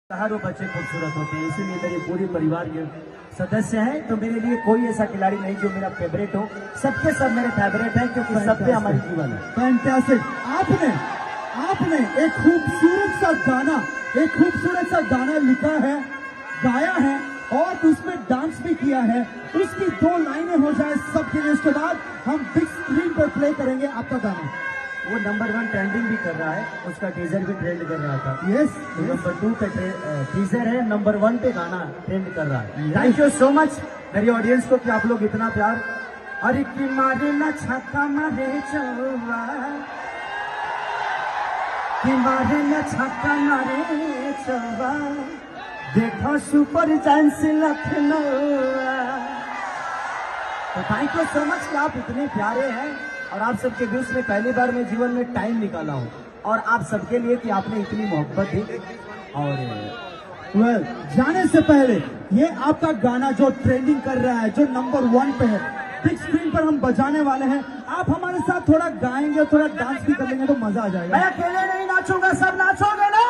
हर बच्चे खूबसूरत होते हैं, इसीलिए मेरे पूरे परिवार के सदस्य हैं। तो मेरे लिए कोई ऐसा खिलाड़ी नहीं जो मेरा फेवरेट हो, सबके सब मेरे फेवरेट हैं क्योंकि सब पे हमारी जीवन है। फैंटास्टिक। आपने एक खूबसूरत सा गाना लिखा है, गाया है और उसमें डांस भी किया है। उसकी 2 लाइनें हो जाए सबके लिए, उसके बाद हम बिग स्क्रीन पर प्ले करेंगे आपका गाना। वो नंबर 1 ट्रेंडिंग भी कर रहा है, उसका टीजर भी ट्रेंड कर रहा था। यस, नंबर 2 पे टीजर है, नंबर 1 पे गाना ट्रेंड कर रहा है। थैंक यू सो मच मेरी ऑडियंस को कि आप लोग इतना प्यार। अरे कि मारे ना छक्का मारे चौवा, कि मारे ना छक्का मारे चौवा, देखो सुपर जायंट्स लखनऊ। तो थैंक यू सो मच कि आप इतने प्यारे हैं और आप सबके बीच में पहली बार मैं जीवन में टाइम निकाला हूँ और आप सबके लिए कि आपने इतनी मोहब्बत दी। और जाने से पहले ये आपका गाना जो ट्रेंडिंग कर रहा है, जो नंबर 1 पे है, बिग स्क्रीन पर हम बजाने वाले हैं। आप हमारे साथ थोड़ा गाएंगे, थोड़ा डांस भी कर लेंगे तो मजा आ जाएगा। मैं अकेले नहीं नाचूंगा, सब नाचोगे ना।